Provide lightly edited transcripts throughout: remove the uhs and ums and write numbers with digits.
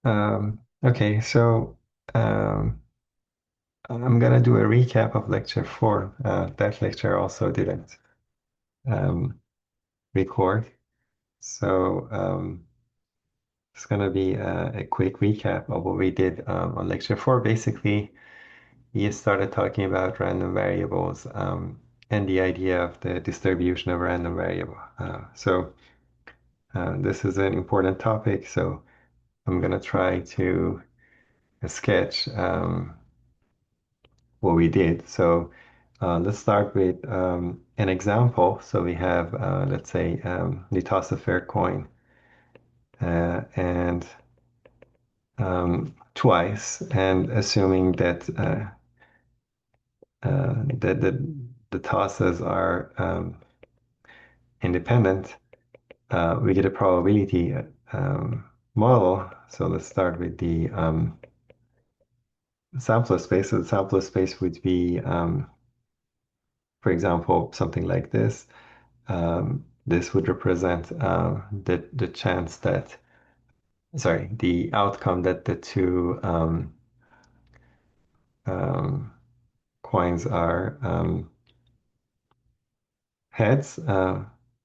Okay, so um, I'm gonna do a recap of lecture four. That lecture also didn't um, record, so it's gonna be a quick recap of what we did on lecture four. Basically, we started talking about random variables and the idea of the distribution of random variable. So this is an important topic, so I'm gonna try to sketch. What we did. So let's start with an example. So we have, let's say, the toss a fair coin and twice, and assuming that that the tosses are independent, we get a probability model. So let's start with the sampler space. So the sampler space would be, for example, something like this. This would represent the chance that, sorry, the outcome that the two um, coins are heads.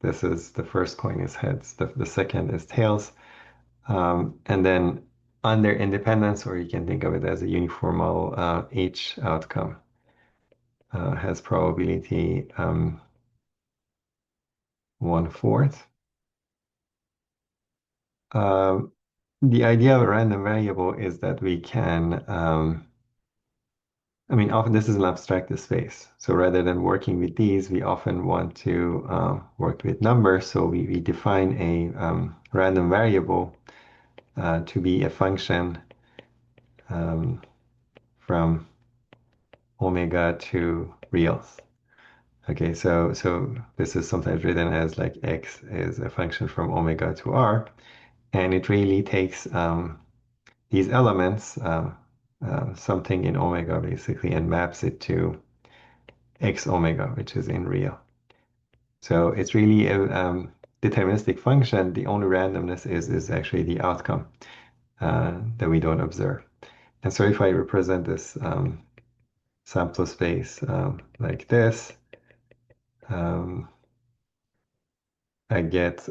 This is the first coin is heads, the second is tails. And then on their independence, or you can think of it as a uniform model, each outcome has probability 1/4. Um, the idea of a random variable is that we can I mean, often this is an abstract space. So rather than working with these, we often want to work with numbers. So we define a random variable to be a function um, from omega to reals. Okay, so this is sometimes written as like x is a function from omega to r, and it really takes these elements, something in omega basically, and maps it to x omega, which is in real. So it's really a deterministic function. The only randomness is actually the outcome that we don't observe. And so if I represent this sample space like this, um, I get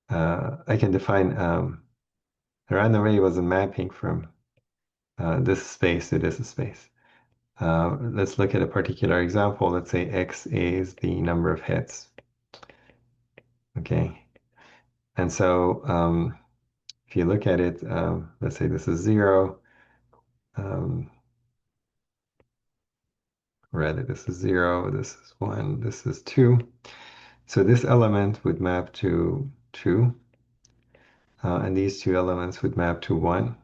I can define a random variable as a mapping from this space to this space. Let's look at a particular example. Let's say x is the number of heads. Okay, and so if you look at it, let's say this is 0. Um, rather, this is 0, this is 1, this is 2. So this element would map to 2, and these two elements would map to 1,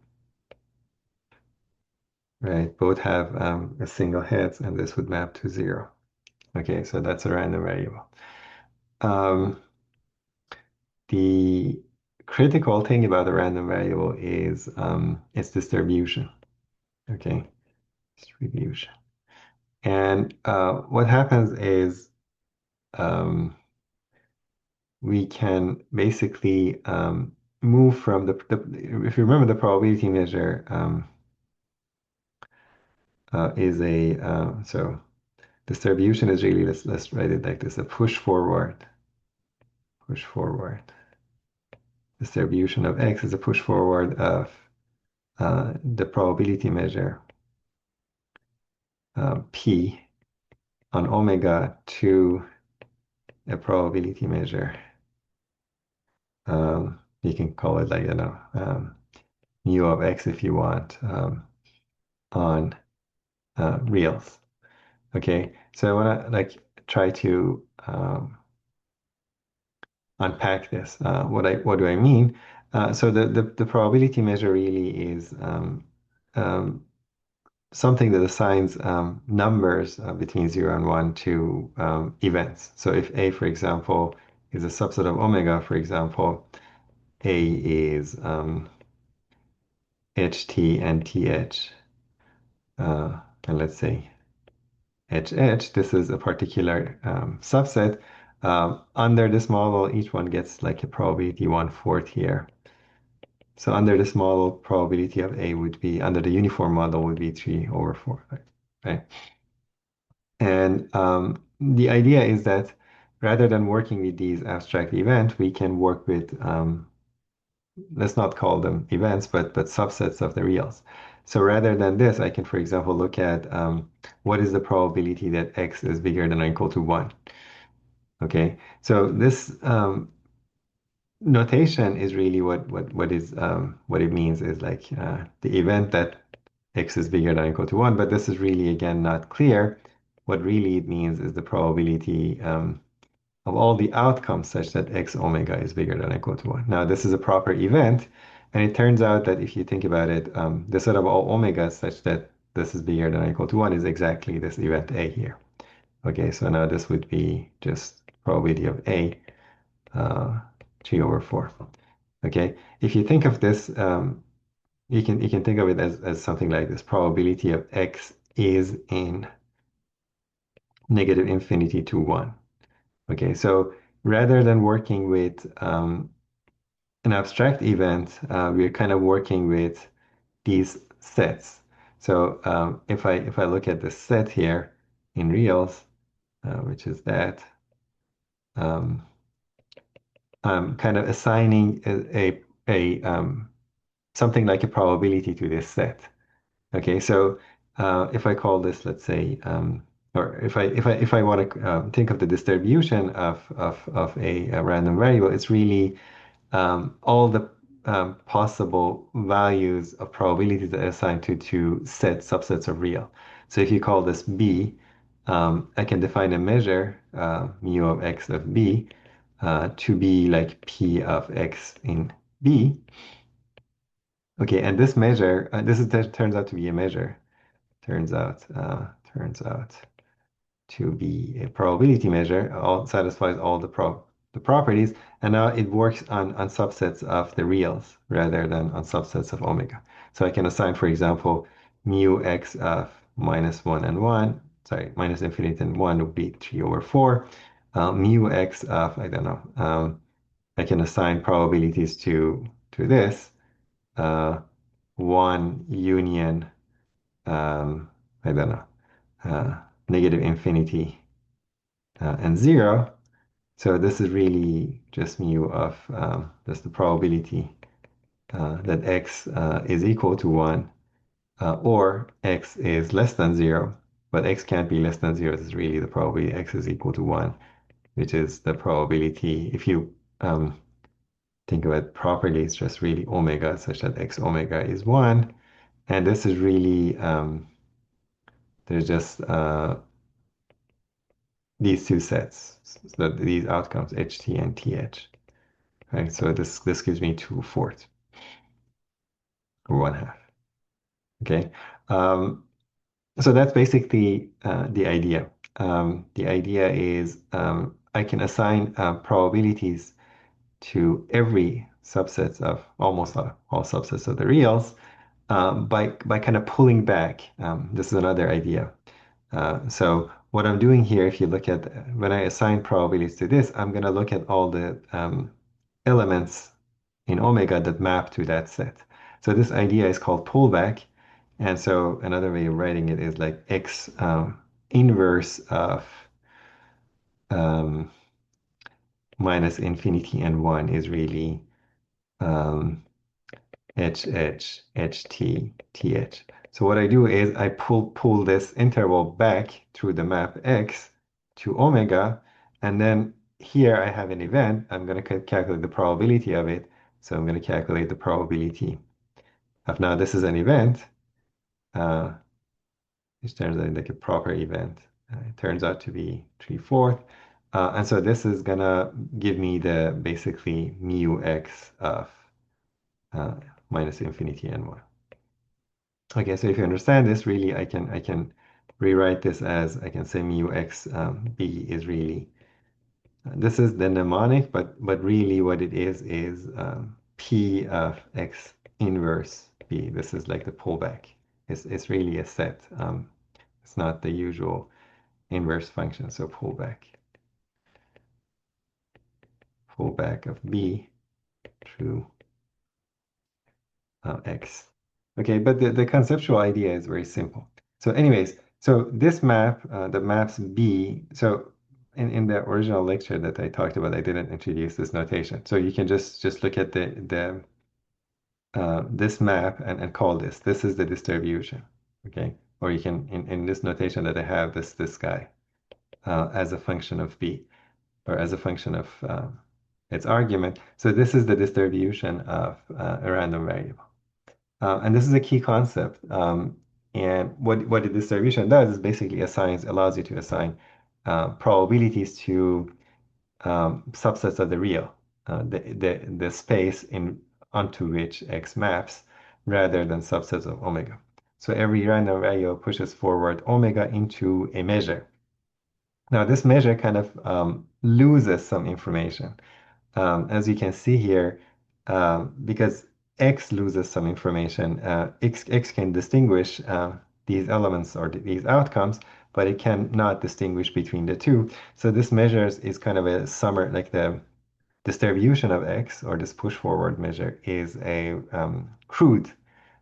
right? Both have a single heads, and this would map to 0. Okay, so that's a random variable. Um, the critical thing about a random variable is its distribution. Okay, distribution. And what happens is um, we can basically move from if you remember the probability measure is a so distribution is really, let's write it like this, a push forward distribution of x is a push forward of the probability measure p on omega to a probability measure, you can call it like, mu of x if you want, on reals. Okay, so I want to like try to unpack this. What do I mean? So the probability measure really is something that assigns numbers between 0 and 1 to events. So if A, for example, is a subset of omega, for example, A is HT and TH. And let's say HH, this is a particular subset. Under this model, each one gets like a probability 1/4 here. So under this model, probability of A would be, under the uniform model, would be 3 over 4, right? And the idea is that rather than working with these abstract events, we can work with, let's not call them events, but subsets of the reals. So rather than this, I can, for example, look at what is the probability that x is bigger than or equal to 1. Okay, so this notation is really what it means is like the event that x is bigger than or equal to 1, but this is really, again, not clear. What really it means is the probability of all the outcomes such that x omega is bigger than or equal to 1. Now, this is a proper event, and it turns out that if you think about it, the set of all omegas such that this is bigger than or equal to 1 is exactly this event A here. Okay, so now this would be just probability of A, uh, 3 over 4. Okay, if you think of this, you can think of it as something like this: probability of x is in negative infinity to 1. Okay, so rather than working with an abstract event, we're kind of working with these sets. So if I look at the set here in reals, which is that, um, I'm kind of assigning a something like a probability to this set. Okay, so if I call this, let's say, or if I want to think of the distribution of a random variable, it's really all the possible values of probability that are assigned to subsets of real. So if you call this B, I can define a measure, mu of x of B, to be like P of x in B. Okay, and this measure, turns out to be a measure. Turns out to be a probability measure, all satisfies all the properties, and now it works on subsets of the reals rather than on subsets of omega. So I can assign, for example, mu x of -1 and 1, sorry, minus infinity and 1 would be 3 over 4. Mu x of, I don't know, I can assign probabilities to this, 1 union, I don't know, negative infinity and 0. So this is really just mu of just the probability that x is equal to 1 or x is less than 0. But x can't be less than 0. This is really the probability x is equal to 1, which is the probability. If you think of it properly, it's just really omega such that x omega is 1. And this is really, there's just these two sets, so these outcomes, ht and th, right? So this gives me 2/4 or 1/2. Okay, so that's basically the idea. The idea is I can assign probabilities to every subsets of almost all subsets of the reals by kind of pulling back. This is another idea. So what I'm doing here, if you look at when I assign probabilities to this, I'm going to look at all the elements in omega that map to that set. So this idea is called pullback. And so another way of writing it is like x inverse of um, minus infinity and 1 is really um, th. So what I do is I pull this interval back through the map x to omega, and then here I have an event. I'm going to calculate the probability of it. So I'm going to calculate the probability of now this is an event, uh, which turns out like a proper event. It turns out to be 3/4. And so this is gonna give me the basically mu x of uh, minus infinity and 1. Okay, so if you understand this, really, I can rewrite this as I can say mu x b is really this is the mnemonic, but really what it is p of x inverse b. This is like the pullback. It's really a set. It's not the usual inverse function. So pullback of b through X. Okay, but the conceptual idea is very simple. So anyways, so this map, the maps B, so in the original lecture that I talked about, I didn't introduce this notation. So you can just look at the this map and call this. This is the distribution, okay? Or you can, in this notation that I have, this guy as a function of B or as a function of its argument. So this is the distribution of a random variable. And this is a key concept. And what the distribution does is basically allows you to assign probabilities to subsets of the real, the space in onto which X maps, rather than subsets of omega. So every random variable pushes forward omega into a measure. Now this measure kind of loses some information. As you can see here, because X loses some information, X can distinguish these elements or these outcomes, but it cannot distinguish between the two. So this measure is kind of a summary, like the distribution of X, or this push forward measure, is a crude,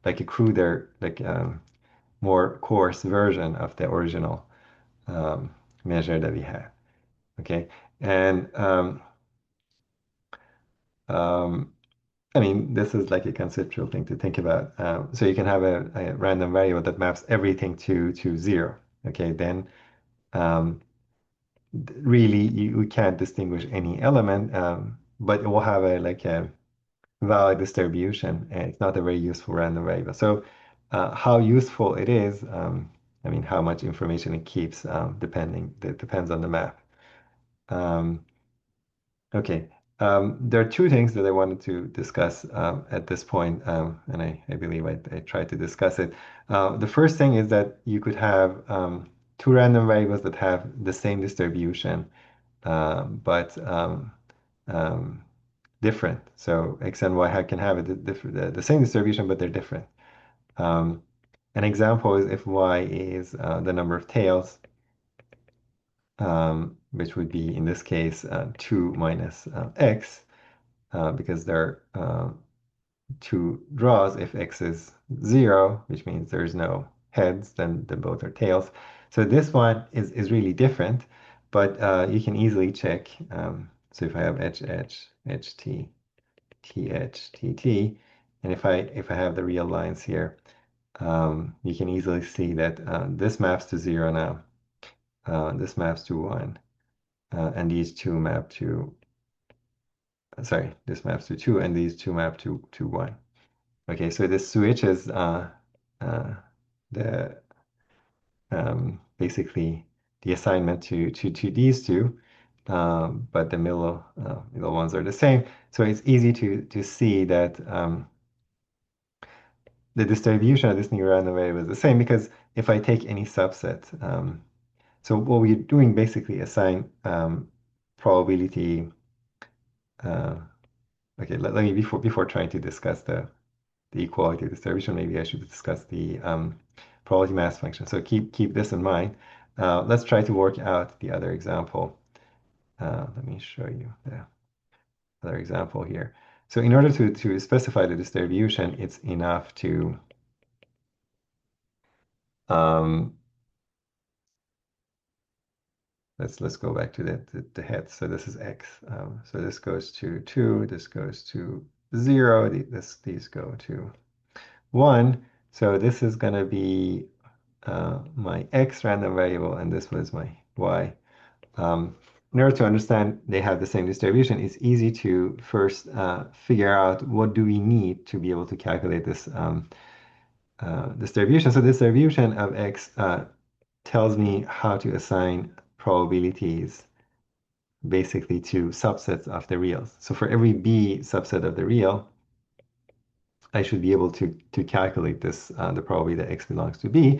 like a cruder, like more coarse version of the original um, measure that we had. Okay, and um, I mean, this is like a conceptual thing to think about. So you can have a random variable that maps everything to zero. Okay, then um, really you can't distinguish any element, but it will have a like a valid distribution, and it's not a very useful random variable. So how useful it is, I mean, how much information it keeps, that depends on the map. Um, Okay. There are two things that I wanted to discuss at this point, and I believe I tried to discuss it. The first thing is that you could have two random variables that have the same distribution, but um, different. So X and Y can have the same distribution, but they're different. Um, an example is if Y is the number of tails, which would be in this case 2 minus X. Because there are two draws. If X is 0, which means there's no heads, then both are tails. So this one is really different, but you can easily check. So if I have edge, T, edge, T, and if I have the real lines here, you can easily see that this maps to 0 now. This maps to 1. And these two map to, sorry, this maps to 2, and these two map to 1. Okay, so this switches uh, the basically the assignment to these two, but the middle ones are the same. So it's easy to see that the distribution of this new random variable is the same, because if I take any subset, so what we're doing basically assign probability. Uh, okay, let me before trying to discuss the equality distribution, maybe I should discuss the probability mass function. So keep this in mind. Let's try to work out the other example. Let me show you the other example here. So in order to specify the distribution, it's enough to um, let's go back to the head. So this is x. So this goes to 2. This goes to 0. These go to 1. So this is going to be my x random variable, and this was my y. In order to understand they have the same distribution, it's easy to first figure out what do we need to be able to calculate this distribution. So distribution of x tells me how to assign probabilities basically to subsets of the reals. So for every b subset of the real, I should be able to calculate this, the probability that x belongs to b.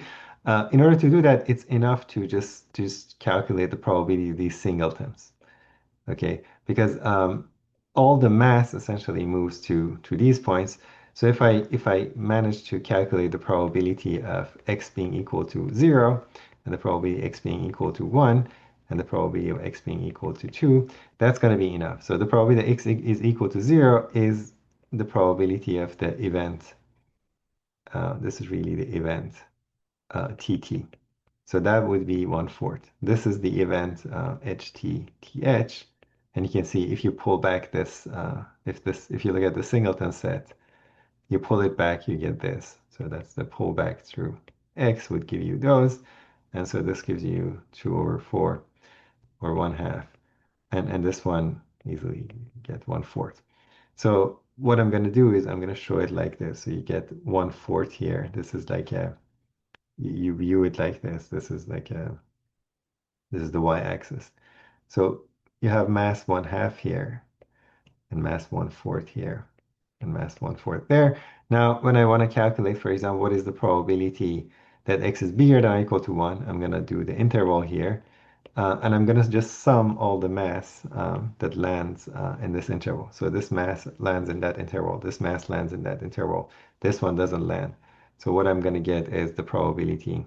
In order to do that, it's enough to just calculate the probability of these singletons. Okay, because all the mass essentially moves to these points. So if I manage to calculate the probability of x being equal to 0, and the probability of x being equal to 1, and the probability of x being equal to 2, that's going to be enough. So the probability that x is equal to 0 is the probability of the event this is really the event TT. So that would be 1/4. This is the event HTTH. And you can see if you pull back this, if you look at the singleton set, you pull it back, you get this. So that's the pullback through X would give you those. And so this gives you 2/4 or 1/2. And this one easily get 1/4. So what I'm going to do is I'm going to show it like this. So you get 1/4 here. This is like you view it like this. This is the y-axis. So you have mass 1/2 here and mass 1/4 here and mass 1/4 there. Now, when I want to calculate, for example, what is the probability that x is bigger than or equal to 1, I'm going to do the interval here. And I'm going to just sum all the mass that lands in this interval. So this mass lands in that interval. This mass lands in that interval. This one doesn't land. So what I'm going to get is the probability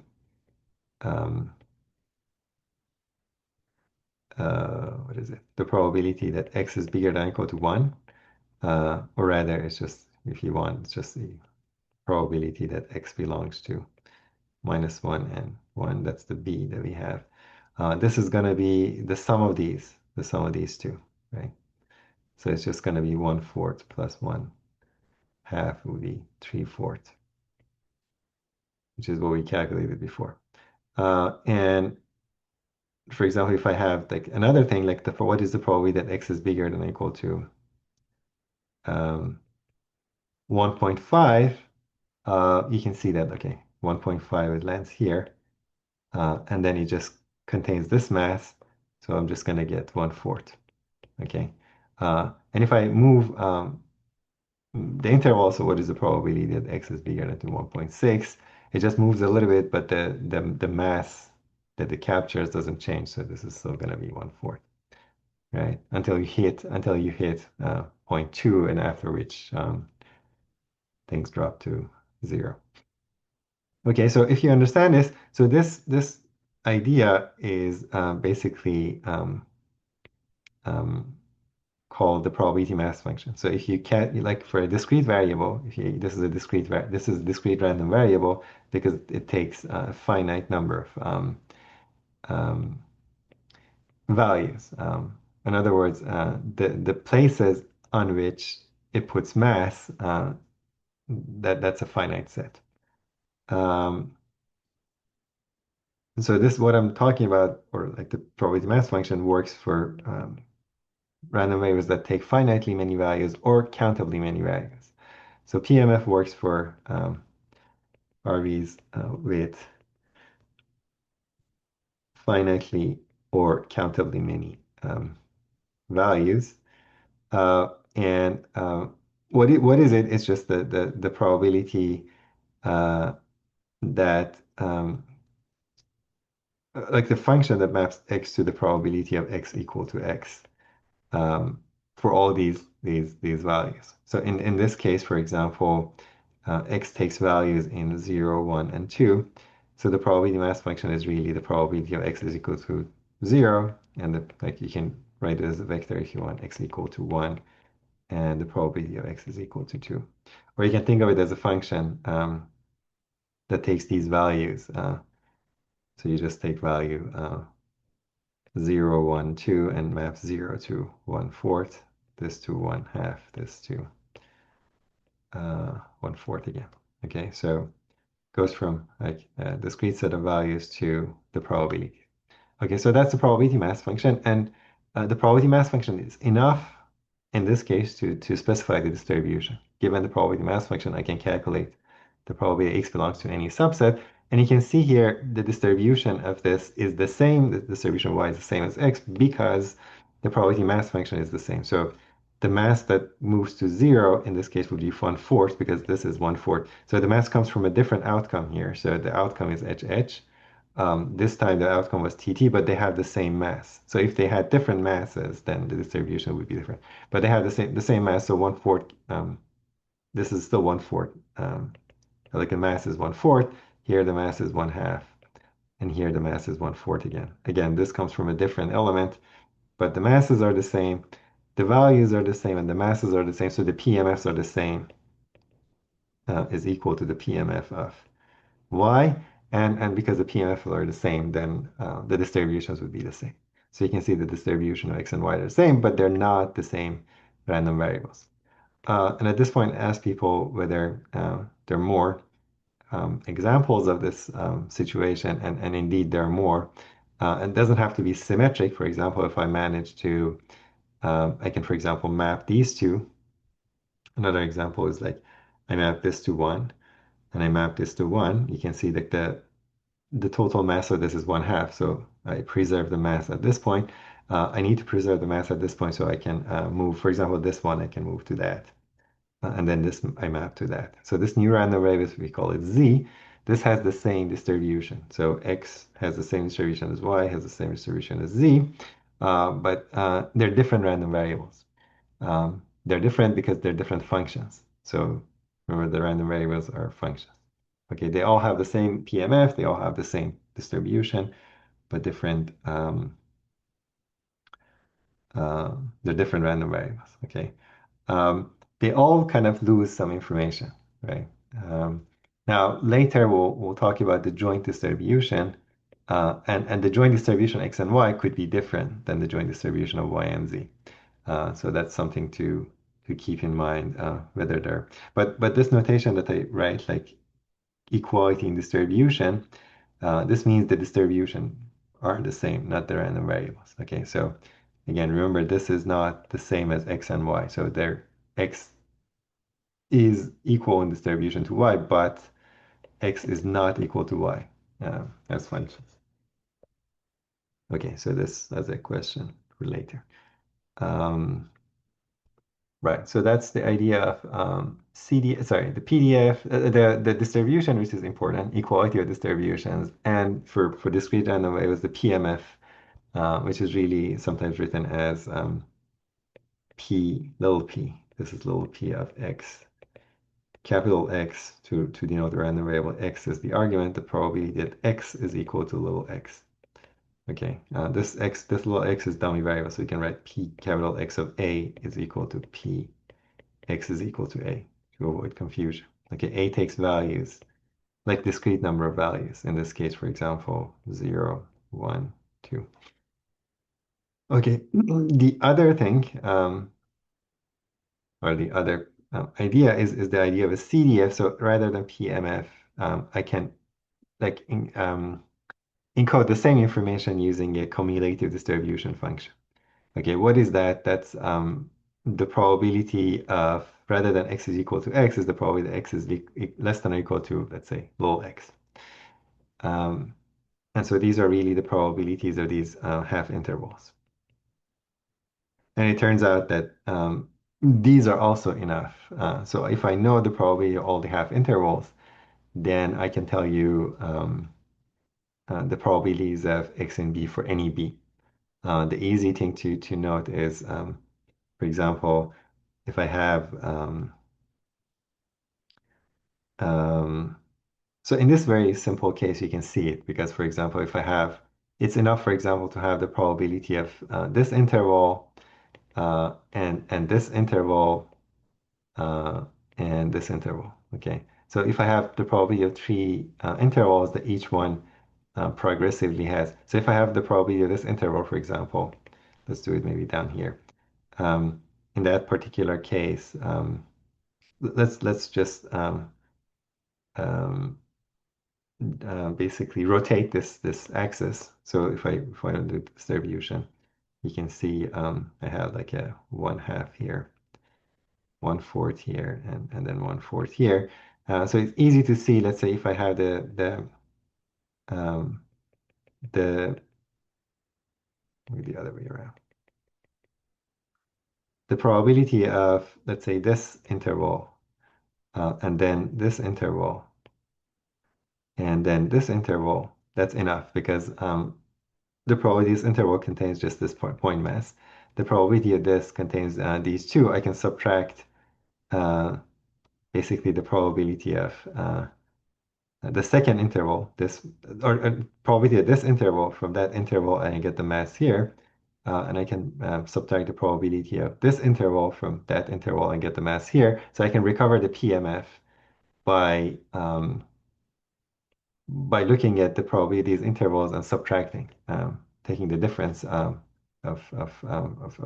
what is it? The probability that x is bigger than or equal to 1. Or rather, it's just, if you want, it's just the probability that x belongs to -1 and 1. That's the b that we have. This is going to be the sum of these two, right? So it's just going to be 1/4 plus 1/2 would be 3/4, which is what we calculated before. And for example, if I have like another thing, like what is the probability that x is bigger than or equal to 1.5, you can see that, okay, 1.5, it lands here, and then it just contains this mass, so I'm just going to get 1/4, okay? And if I move the interval, so what is the probability that x is bigger than 1.6? It just moves a little bit, but the mass that it captures doesn't change, so this is still going to be 1/4, right? Until you hit 0.2, and after which things drop to 0. Okay, so if you understand this, so this idea is basically um, called the probability mass function. So if you can, like for a discrete variable, if you this is a discrete random variable because it takes a finite number of um, values. In other words, the places on which it puts mass, that's a finite set. So this, what I'm talking about, or like the probability mass function, works for random variables that take finitely many values or countably many values. So PMF works for RVs with finitely or countably many values. And what is it? It's just the probability that like the function that maps x to the probability of x equal to x. For all these values. So in this case, for example, x takes values in 0, 1, and 2. So the probability mass function is really the probability of x is equal to 0, and like you can write it as a vector if you want x equal to 1, and the probability of x is equal to 2. Or you can think of it as a function that takes these values. So you just take value 0, 1, 2, and map 0 to 1/4, this to 1/2, this to 1/4 again. Okay, so goes from like a discrete set of values to the probability. Okay, so that's the probability mass function, and the probability mass function is enough in this case to specify the distribution. Given the probability mass function, I can calculate the probability x belongs to any subset, and you can see here the distribution of this is the same, the distribution y is the same as x because the probability mass function is the same. So the mass that moves to 0 in this case would be 1/4 because this is 1/4. So the mass comes from a different outcome here. So the outcome is HH. This time the outcome was TT, but they have the same mass. So if they had different masses, then the distribution would be different. But they have the same mass, so 1/4. This is still 1/4. Like the mass is 1/4. Here the mass is 1/2, and here the mass is 1/4 again. Again, this comes from a different element, but the masses are the same, the values are the same, and the masses are the same. So the PMFs are the same. is equal to the PMF of y, and because the PMF are the same, then the distributions would be the same. So you can see the distribution of x and y are the same, but they're not the same random variables. And at this point, ask people whether there are more examples of this situation, and indeed there are more. It doesn't have to be symmetric. For example, if I manage to, I can, for example, map these two. Another example is like I map this to 1 and I map this to 1. You can see that the total mass of this is 1/2. So I preserve the mass at this point. I need to preserve the mass at this point so I can move, for example, this one, I can move to that. And then this I map to that. So this new random variable, we call it z. This has the same distribution. So x has the same distribution as y, has the same distribution as z, but they're different random variables. They're different because they're different functions. So remember, the random variables are functions. Okay, they all have the same PMF, they all have the same distribution, but different. They're different random variables. Okay. They all kind of lose some information, right? Um, Now later we'll talk about the joint distribution, and the joint distribution x and y could be different than the joint distribution of y and z. So that's something to keep in mind, whether they're, but this notation that I write, like equality in distribution, this means the distribution are the same, not the random variables. Okay, so again, remember this is not the same as x and y. So their x is equal in distribution to y, but x is not equal to y as functions. Okay, so this as a question for later. Um, right, so that's the idea of the PDF, the distribution, which is important, equality of distributions, and for discrete random, it was the PMF, which is really sometimes written as p, little p. This is little p of x. Capital X to denote the random variable x is the argument, the probability that x is equal to little x. Okay, this little x is dummy variable, so you can write p capital X of a is equal to p x is equal to a to avoid confusion. Okay, a takes values, like discrete number of values. In this case, for example, 0, 1, 2. Okay, the other thing, or the other idea is the idea of a CDF. So rather than PMF, I can like encode the same information using a cumulative distribution function. Okay, what is that? That's the probability of, rather than x is equal to x, is the probability that x is less than or equal to, let's say, lol x. Um, and so these are really the probabilities of these half intervals. And it turns out that these are also enough. So if I know the probability of all the half intervals, then I can tell you the probabilities of x and b for any b. The easy thing to note is, for example, if I have, um, so in this very simple case, you can see it because, for example, if I have, it's enough, for example, to have the probability of this interval and this interval and this interval. Okay, so if I have the probability of three intervals that each one progressively has. So if I have the probability of this interval, for example, let's do it maybe down here. Um, in that particular case, let's just um, basically rotate this axis. So if I do distribution, you can see I have like a 1/2 here, 1/4 here, and then 1/4 here. So it's easy to see. Let's say if I have um, the maybe the other way around, the probability of, let's say, this interval and then this interval and then this interval, that's enough because the probability this interval contains just this point mass. The probability of this contains these two. I can subtract uh, basically the probability of the second interval, this or probability of this interval from that interval, and I get the mass here. And I can subtract the probability of this interval from that interval and get the mass here. So I can recover the PMF by by looking at the probabilities intervals and subtracting, taking the difference of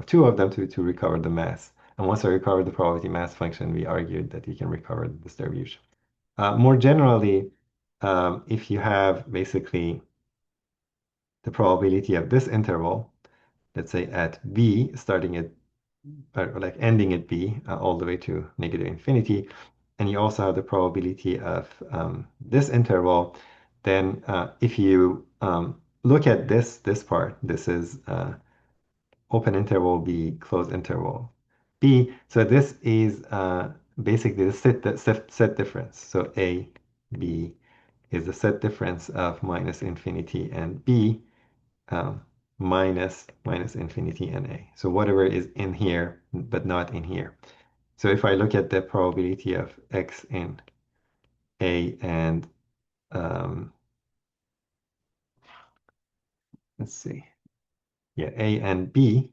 two of them to recover the mass. And once I recovered the probability mass function, we argued that you can recover the distribution. More generally, if you have basically the probability of this interval, let's say at b, starting at or like ending at b all the way to negative infinity, and you also have the probability of this interval, then if you look at this part, this is open interval b, closed interval b. So this is basically the set difference. So a, b is the set difference of minus infinity and b um, minus infinity and a. So whatever is in here, but not in here. So if I look at the probability of x in a and let's see, yeah, a and b,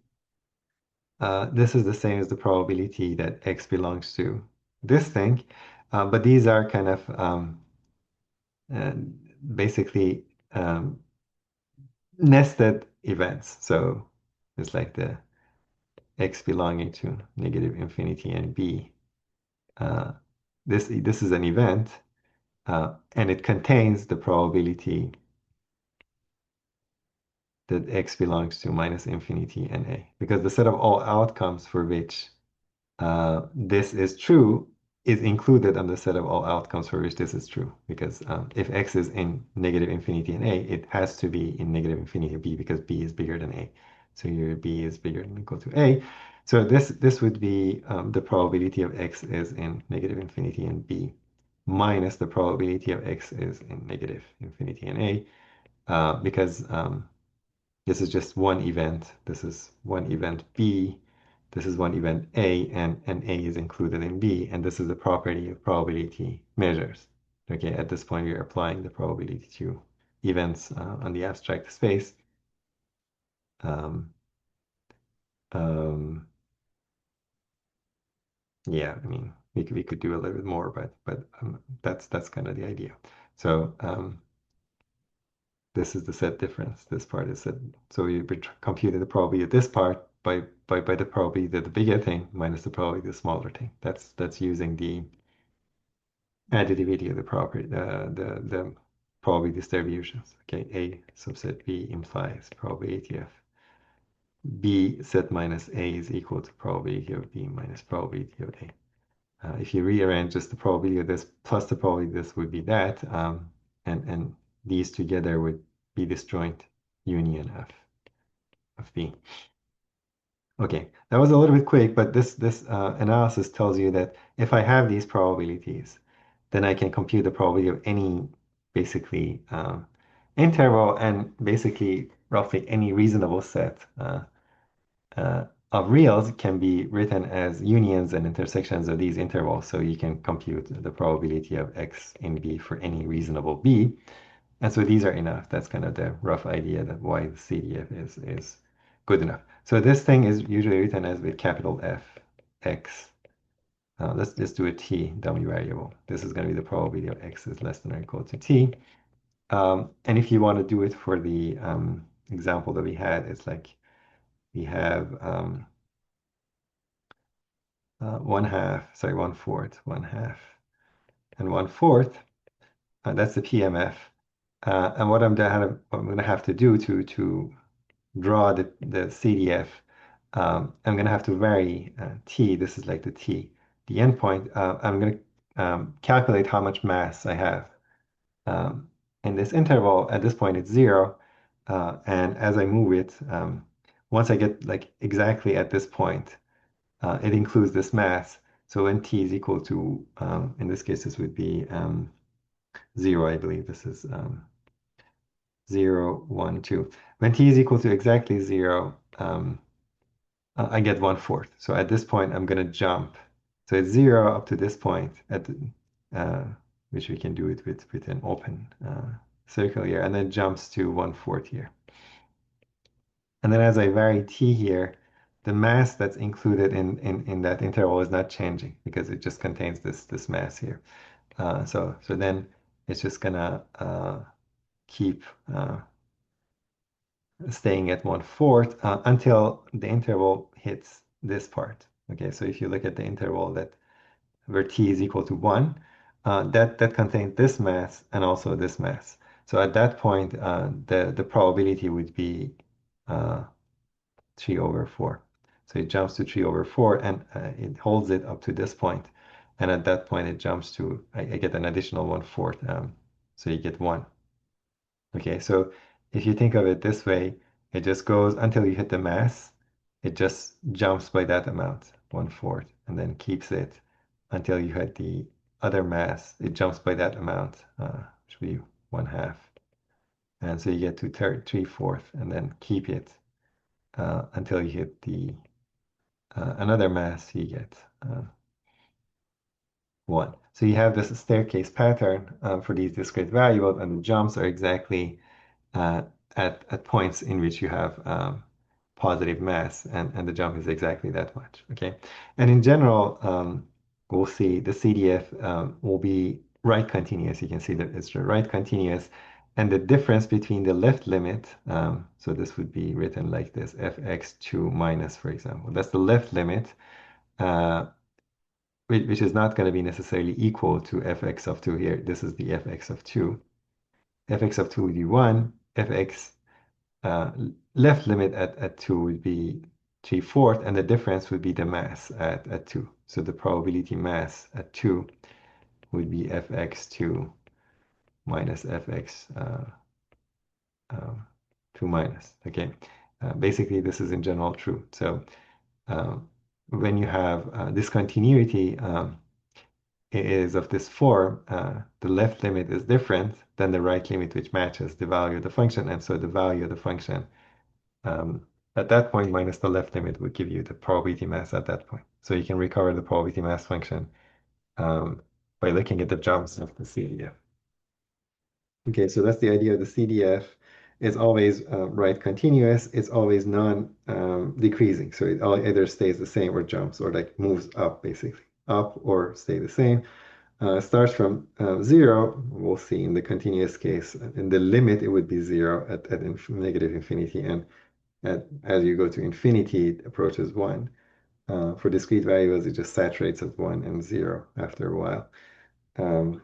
this is the same as the probability that x belongs to this thing, but these are kind of uh, basically nested events. So it's like the x belonging to negative infinity and b. Uh, this is an event, and it contains the probability that x belongs to minus infinity and a. Because the set of all outcomes for which this is true is included on the set of all outcomes for which this is true. Because if x is in negative infinity and a, it has to be in negative infinity b because b is bigger than a. So your b is bigger than or equal to a. So this would be the probability of x is in negative infinity and b minus the probability of x is in negative infinity and a, because this is just one event. This is one event B. This is one event A, and A is included in B. And this is the property of probability measures. Okay, at this point, we are applying the probability to events on the abstract space. Um, um, yeah, I mean, we could do a little bit more, but that's kind of the idea. So this is the set difference. This part is set. So we computed the probability of this part by the probability that the bigger thing minus the probability of the smaller thing. That's using the additivity of the property, the probability distributions. Okay, A subset B implies probability of B set minus A is equal to probability of B minus probability of A. If you rearrange just the probability of this plus the probability of this would be that, and these together would be disjoint union of B. Okay, that was a little bit quick, but this analysis tells you that if I have these probabilities, then I can compute the probability of any basically interval and basically roughly any reasonable set of reals can be written as unions and intersections of these intervals. So you can compute the probability of x in B for any reasonable B. And so these are enough. That's kind of the rough idea that why the CDF is good enough. So this thing is usually written as with capital F, X. Let's just do a T, dummy variable. This is going to be the probability of X is less than or equal to T. And if you want to do it for the example that we had, it's like we have one half, sorry, one fourth, one half, and one fourth. That's the PMF. And what I'm going to have to do to draw the CDF, I'm going to have to vary T. This is like the T. The endpoint, I'm going to calculate how much mass I have. In this interval, at this point, it's zero. And as I move it, once I get like exactly at this point, it includes this mass. So when T is equal to, in this case, this would be zero, I believe. This is 0, 1, 2. When T is equal to exactly zero, I get one fourth. So at this point, I'm going to jump. So it's zero up to this point, which we can do it with an open circle here, and then jumps to one fourth here. And then as I vary t here, the mass that's included in that interval is not changing because it just contains this mass here. So then it's just gonna keep staying at 1/4 until the interval hits this part. Okay, so if you look at the interval that where t is equal to 1, that contains this mass and also this mass. So at that point, the probability would be 3/4. So it jumps to 3/4 and it holds it up to this point. And at that point, it jumps to, I get an additional 1/4. So you get 1. Okay, so if you think of it this way, it just goes until you hit the mass. It just jumps by that amount, 1/4, and then keeps it until you hit the other mass. It jumps by that amount, which would be 1/2. And so you get to 3/4, and then keep it until you hit the another mass, you get 1. So you have this staircase pattern for these discrete variables, and the jumps are exactly uh, at points in which you have positive mass, and the jump is exactly that much. Okay, and in general, we'll see the CDF will be right continuous. You can see that it's right continuous, and the difference between the left limit, so this would be written like this, fx2 minus, for example. That's the left limit, uh, which is not going to be necessarily equal to fx of 2 here. This is the fx of 2. Fx of 2 would be 1. Fx uh, left limit at 2 would be 3/4, and the difference would be the mass at 2. So the probability mass at 2 would be fx2 minus fx um, 2 minus. Okay, basically this is in general true. So when you have discontinuity is of this form, the left limit is different than the right limit, which matches the value of the function, and so the value of the function Um, at that point, minus the left limit would give you the probability mass at that point. So you can recover the probability mass function um, by looking at the jumps of the CDF. Okay, so that's the idea of the CDF. It's always right continuous. It's always non-decreasing. So it either stays the same or jumps or like moves up basically, up or stay the same. Starts from 0, we'll see in the continuous case. In the limit, it would be 0 at negative infinity, and as you go to infinity, it approaches 1. For discrete variables, it just saturates at 1 and 0 after a while. Um,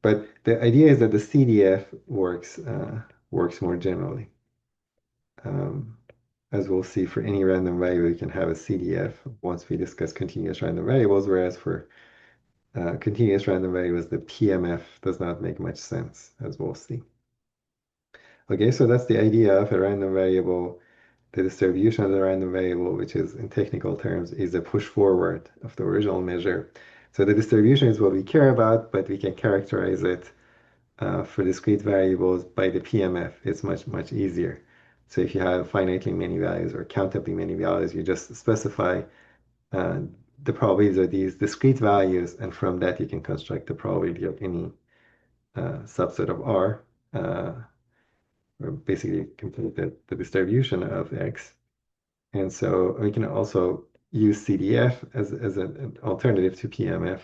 but the idea is that the CDF works more generally. Um, as we'll see, for any random variable, you can have a CDF once we discuss continuous random variables, whereas for continuous random variables, the PMF does not make much sense, as we'll see. Okay, so that's the idea of a random variable. The distribution of the random variable, which is in technical terms, is a push forward of the original measure. So the distribution is what we care about, but we can characterize it for discrete variables by the PMF. It's much, much easier. So if you have finitely many values or countably many values, you just specify uh, the probabilities of these discrete values, and from that you can construct the probability of any subset of R, or basically complete the distribution of X. And so we can also use CDF as an alternative to PMF.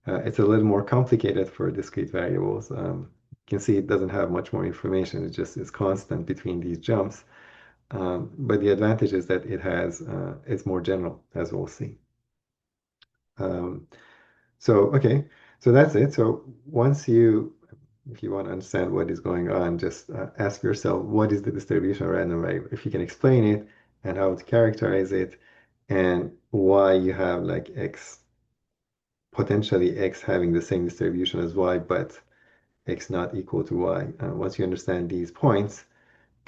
It's a little more complicated for discrete variables. You can see it doesn't have much more information. It just is constant between these jumps. But the advantage is that it's more general, as we'll see. Um, okay, so that's it. So if you want to understand what is going on, just ask yourself, what is the distribution of random variable? If you can explain it and how to characterize it, and why you have like x, potentially x having the same distribution as y, but x not equal to y. Once you understand these points,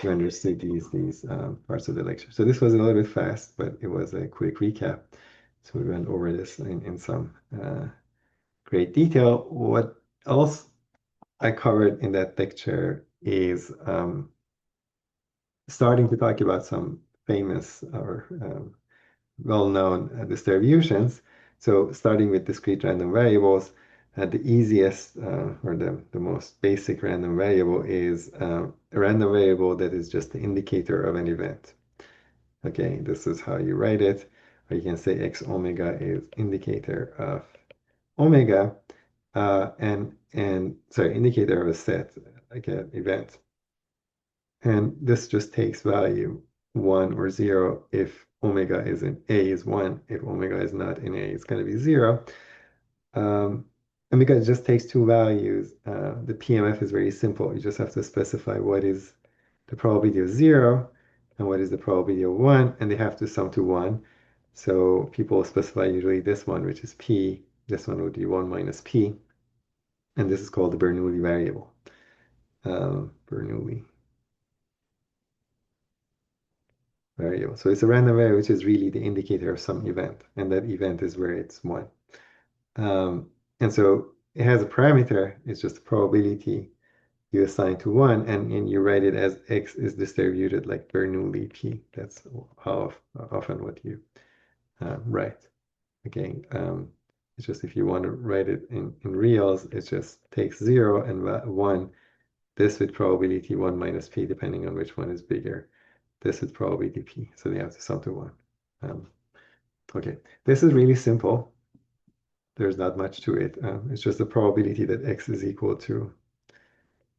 you understood these parts of the lecture. So this was a little bit fast, but it was a quick recap. So we went over this in some great detail. What else I covered in that lecture is starting to talk about some famous or well-known distributions. So starting with discrete random variables, the easiest or the most basic random variable is a random variable that is just the indicator of an event. Okay, this is how you write it. Or you can say x omega is indicator of omega. and sorry, indicator of a set, like an event. And this just takes value 1 or 0 if omega is in A is 1. If omega is not in A, it's going to be 0. And because it just takes two values, the PMF is very simple. You just have to specify what is the probability of 0 and what is the probability of 1, and they have to sum to 1. So people specify usually this one, which is P. This one would be 1 minus P. And this is called the Bernoulli variable. Bernoulli variable. So it's a random variable, which is really the indicator of some event, and that event is where it's 1. And so it has a parameter, it's just a probability you assign to 1, and you write it as x is distributed like Bernoulli P. That's how often what you write. Okay, it's just if you want to write it in reals, it just takes 0 and 1. This with probability 1 minus P, depending on which one is bigger. This is probability P, so they have to sum to 1. Okay, this is really simple. There's not much to it. It's just the probability that x is equal to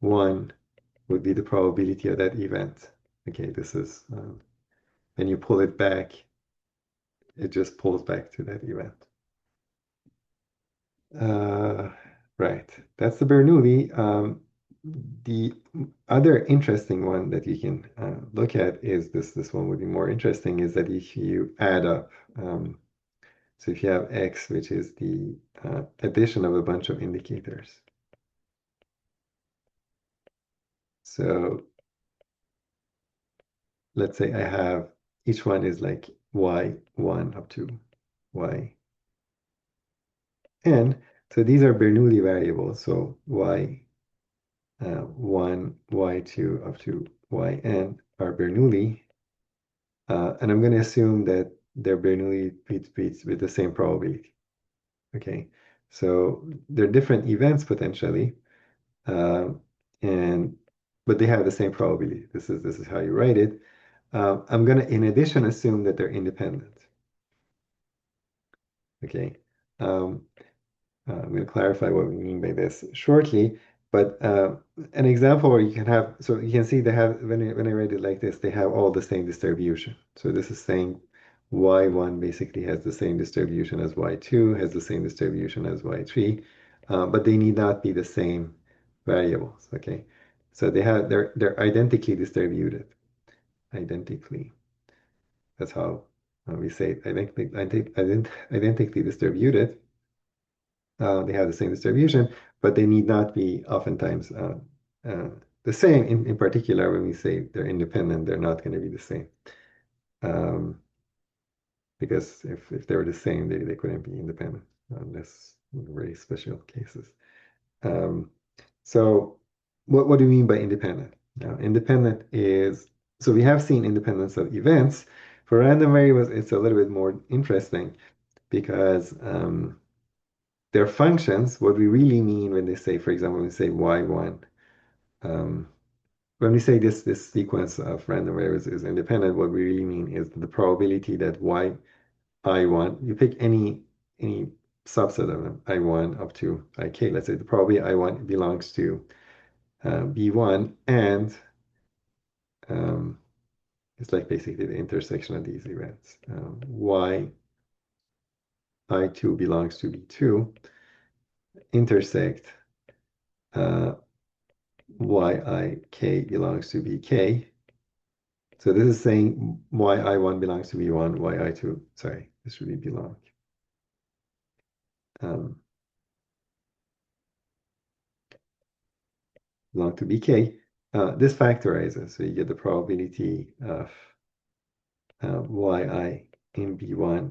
1 would be the probability of that event. Okay, this is, when you pull it back, it just pulls back to that event. Right, that's the Bernoulli. The other interesting one that you can look at is this one would be more interesting, is that if you add up, so if you have x, which is the addition of a bunch of indicators. So let's say I have, each one is like y1 up to yn. So these are Bernoulli variables. So y1, y2 up to yn are Bernoulli. And I'm going to assume that they're Bernoulli beats with the same probability. Okay, so they're different events potentially, but they have the same probability. This is how you write it. I'm going to, in addition, assume that they're independent. Okay, I'm going to clarify what we mean by this shortly. But an example where you can have, so you can see they have, when I write it like this, they have all the same distribution. So this is saying y1 basically has the same distribution as y2, has the same distribution as y3, but they need not be the same variables. Okay, so they're identically distributed. Identically, that's how we say it. Identically distributed. They have the same distribution, but they need not be oftentimes the same. In particular, when we say they're independent, they're not going to be the same. Because if they were the same, they couldn't be independent unless in very special cases. So what do you mean by independent? Now, independent is, so we have seen independence of events. For random variables, it's a little bit more interesting because their functions, what we really mean when they say, for example, when we say y1, when we say this sequence of random variables is independent, what we really mean is the probability that I1, you pick any subset of them, I1 up to Ik, let's say the probability I1 belongs to B1, and it's like basically the intersection of these events. Y I2 belongs to B2, intersect yik belongs to bk. So this is saying yi1 belongs to b1, yi2, sorry, this should be belong. Belong to bk. This factorizes, so you get the probability of yi in b1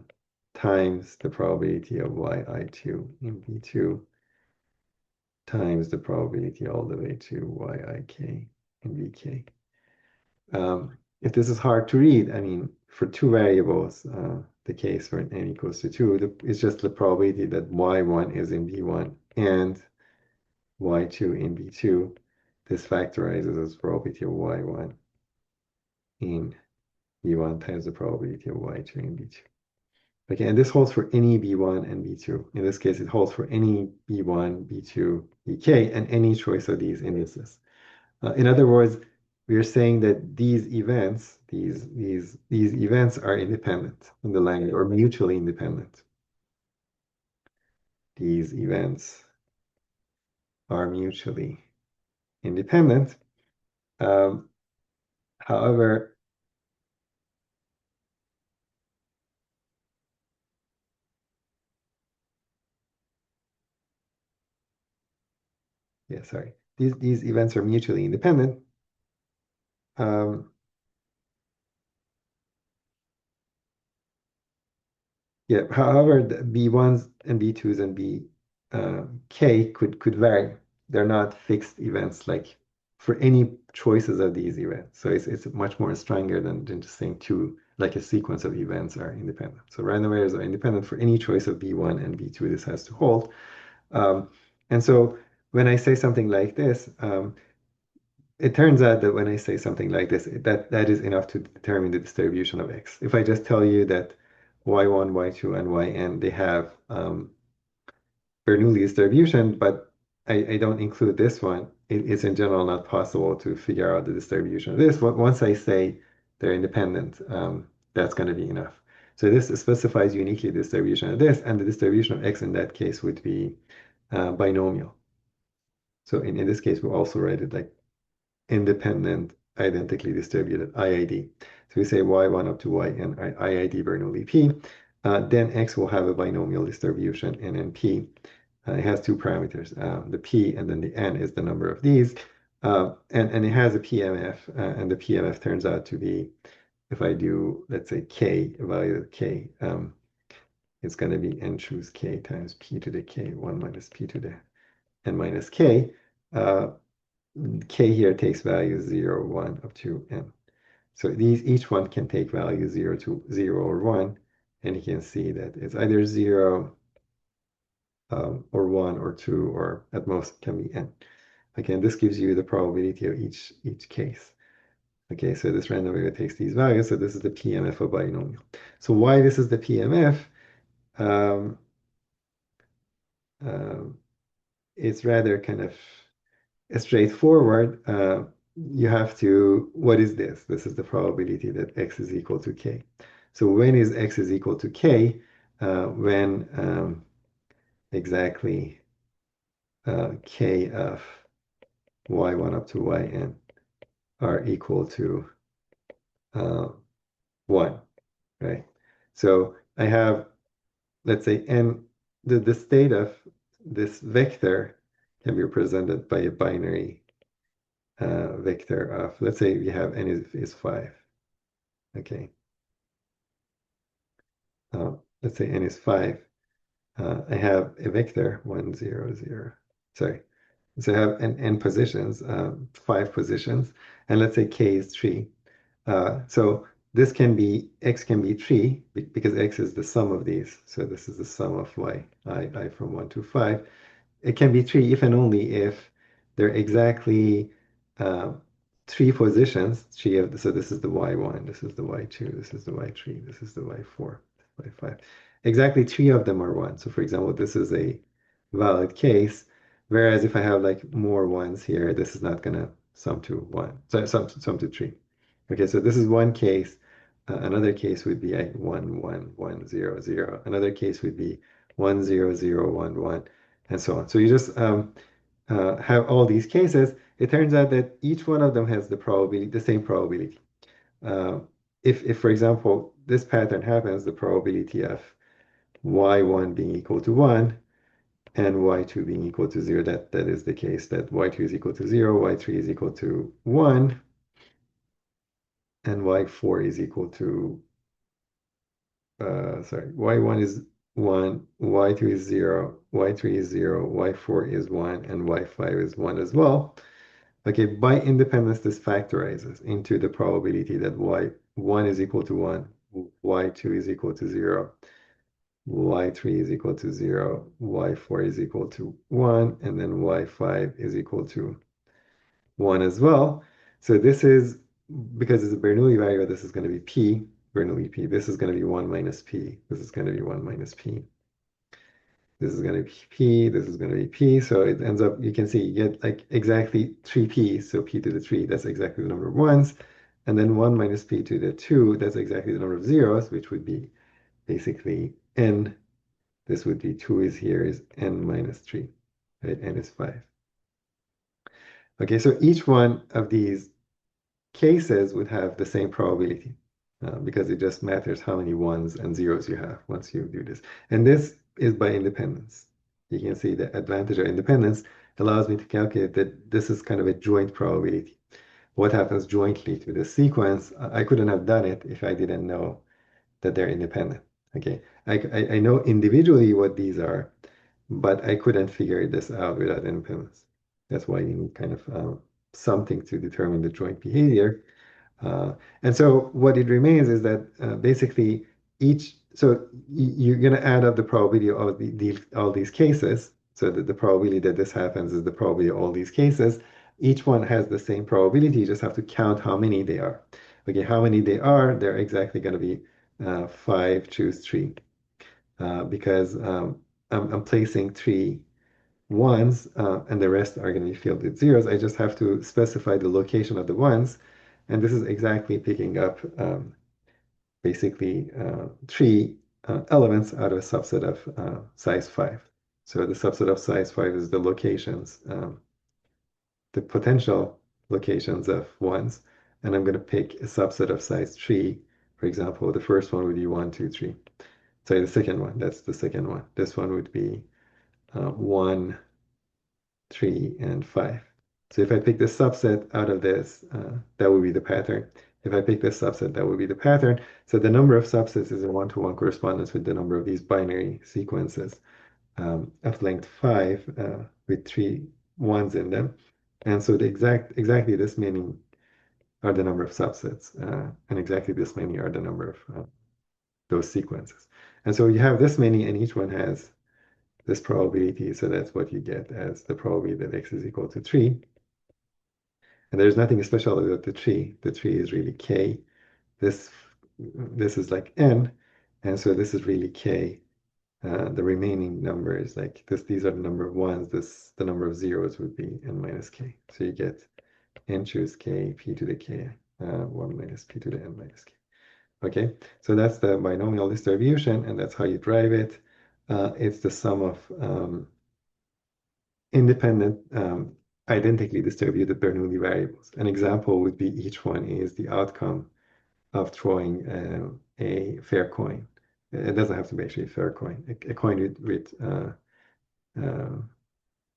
times the probability of yi2 in b2 times the probability all the way to yik in bk. If this is hard to read, I mean, for two variables, the case for n equals to 2, it's just the probability that y1 is in b1 and y2 in b2. This factorizes as probability of y1 in b1 times the probability of y2 in b2. Okay, and this holds for any B1 and B2. In this case, it holds for any B1, B2, BK, and any choice of these indices. In other words, we are saying that these events, these events are independent in the language or mutually independent. These events are mutually independent. Um, however, yeah, sorry, these events are mutually independent. Um, Yeah, however, the B1s and B2s and BK could vary. They're not fixed events like for any choices of these events. So it's much more stronger than just saying two, like a sequence of events are independent. So random variables are independent for any choice of B1 and B2. This has to hold. Um, and so when I say something like this, it turns out that when I say something like this, that is enough to determine the distribution of x. If I just tell you that y1, y2, and yn, they have Bernoulli distribution, but I don't include this one, it's in general not possible to figure out the distribution of this. Once I say they're independent, that's going to be enough. So this specifies uniquely the distribution of this, and the distribution of x in that case would be binomial. So in this case, we'll also write it like independent, identically distributed IID. So we say y1 up to yn IID Bernoulli P. Then x will have a binomial distribution in NP. It has two parameters, the p and then the n is the number of these. And it has a PMF, and the PMF turns out to be, if I do, let's say k, a value of k, it's going to be n choose k times p to the k, 1 minus p to the n minus k. Uh, K here takes values 0, 1 up to n. So each one can take values 0 to 0 or 1, and you can see that it's either 0 or 1 or 2, or at most can be n. Again, this gives you the probability of each case. Okay, so this random variable takes these values, so this is the PMF of binomial. So why this is the PMF? Um, um, it's rather kind of straightforward. You have to, what is this? This is the probability that x is equal to k. So when is x is equal to k? When exactly k of y1 up to yn are equal to uh, 1, right? So I have, let's say, n, the state of this vector can be represented by a binary vector of, let's say we have n is 5. Okay. Let's say n is 5. I have a vector 1, 0, 0. Sorry. So I have n positions, 5 positions, and let's say k is 3. So this can be, x can be 3 because x is the sum of these. So this is the sum of I from 1 to 5. It can be 3 if and only if they're exactly uh, 3 positions. So this is the y1, this is the y2, this is the y3, this is the y4, y5. Exactly 3 of them are 1. So for example, this is a valid case, whereas if I have like more ones here, this is not going to sum to 1. So sum to 3. Okay, so this is one case. Another case would be like 1, 1, 1, 0, 0. Another case would be 1, 0, 0, 1, 1, and so on. So you just have all these cases. It turns out that each one of them has the probability, the same probability. Uh, if, for example, this pattern happens, the probability of y1 being equal to 1 and y2 being equal to 0, that is the case, that y2 is equal to 0, y3 is equal to 1, and y4 is equal to, sorry, y1 is 1, y2 is 0, y3 is 0, y4 is 1, and y5 is 1 as well. Okay, by independence, this factorizes into the probability that y1 is equal to 1, y2 is equal to 0, y3 is equal to 0, y4 is equal to 1, and then y5 is equal to 1 as well. So this is, because it's a Bernoulli variable, this is going to be p, Bernoulli P. This is going to be 1 minus P. This is going to be 1 minus P. This is going to be P. This is going to be P. So it ends up, you can see you get like exactly 3P. So P to the 3, that's exactly the number of ones. And then 1 minus P to the 2, that's exactly the number of zeros, which would be basically N. This would be 2 is here is N minus 3, right? N is 5. Okay, so each one of these cases would have the same probability because it just matters how many ones and zeros you have once you do this. And this is by independence. You can see the advantage of independence allows me to calculate that this is kind of a joint probability. What happens jointly to the sequence? I couldn't have done it if I didn't know that they're independent. Okay, I know individually what these are, but I couldn't figure this out without independence. That's why you need kind of something to determine the joint behavior. And so what it remains is that basically so you're going to add up the probability of all these cases. So that the probability that this happens is the probability of all these cases. Each one has the same probability. You just have to count how many they are. Okay, how many they are, they're exactly going to be 5, choose 3. Because I'm placing 3 ones and the rest are going to be filled with zeros. I just have to specify the location of the ones. And this is exactly picking up basically 3 elements out of a subset of size 5. So the subset of size 5 is the locations, the potential locations of ones. And I'm going to pick a subset of size 3. For example, the first one would be 1, 2, 3. Sorry, the second one, that's the second one. This one would be 1, 3, and 5. So if I pick the subset out of this, that would be the pattern. If I pick this subset, that would be the pattern. So the number of subsets is a one-to-one correspondence with the number of these binary sequences of length 5 with 3 ones in them. And so exactly this many are the number of subsets, and exactly this many are the number of those sequences. And so you have this many, and each one has this probability. So that's what you get as the probability that x is equal to 3. And there's nothing special about the tree. The tree is really k. This this is like n, and so this is really k. The remaining number is like this. These are the number of ones. The number of zeros would be n minus k. So you get n choose k, p to the k, 1 minus p to the n minus k. Okay, so that's the binomial distribution, and that's how you drive it. It's the sum of independent, identically distributed Bernoulli variables. An example would be each one is the outcome of throwing a fair coin. It doesn't have to be actually a fair coin. A coin with uh,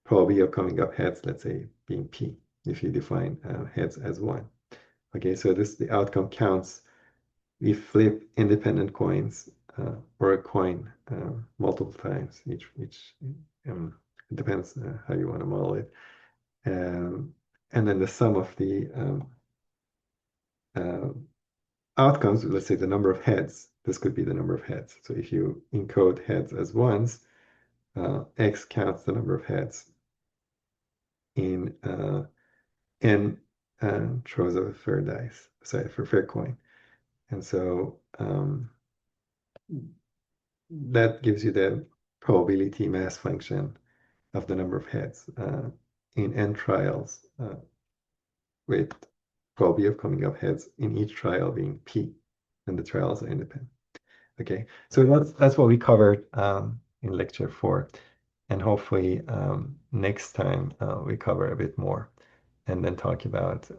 probability of coming up heads, let's say being P, if you define heads as 1. Okay, so the outcome counts. We flip independent coins or a coin multiple times. Each it depends how you want to model it. And then the sum of the uh, outcomes, let's say the number of heads, this could be the number of heads. So if you encode heads as ones, x counts the number of heads in n throws of a fair dice, sorry, for fair coin. And so that gives you the probability mass function of the number of heads in n trials with probability of coming up heads in each trial being p, and the trials are independent. Okay, so that's what we covered in lecture 4, and hopefully next time we cover a bit more and then talk about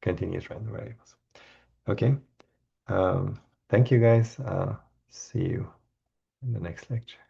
continuous random variables. Okay, thank you guys. See you in the next lecture.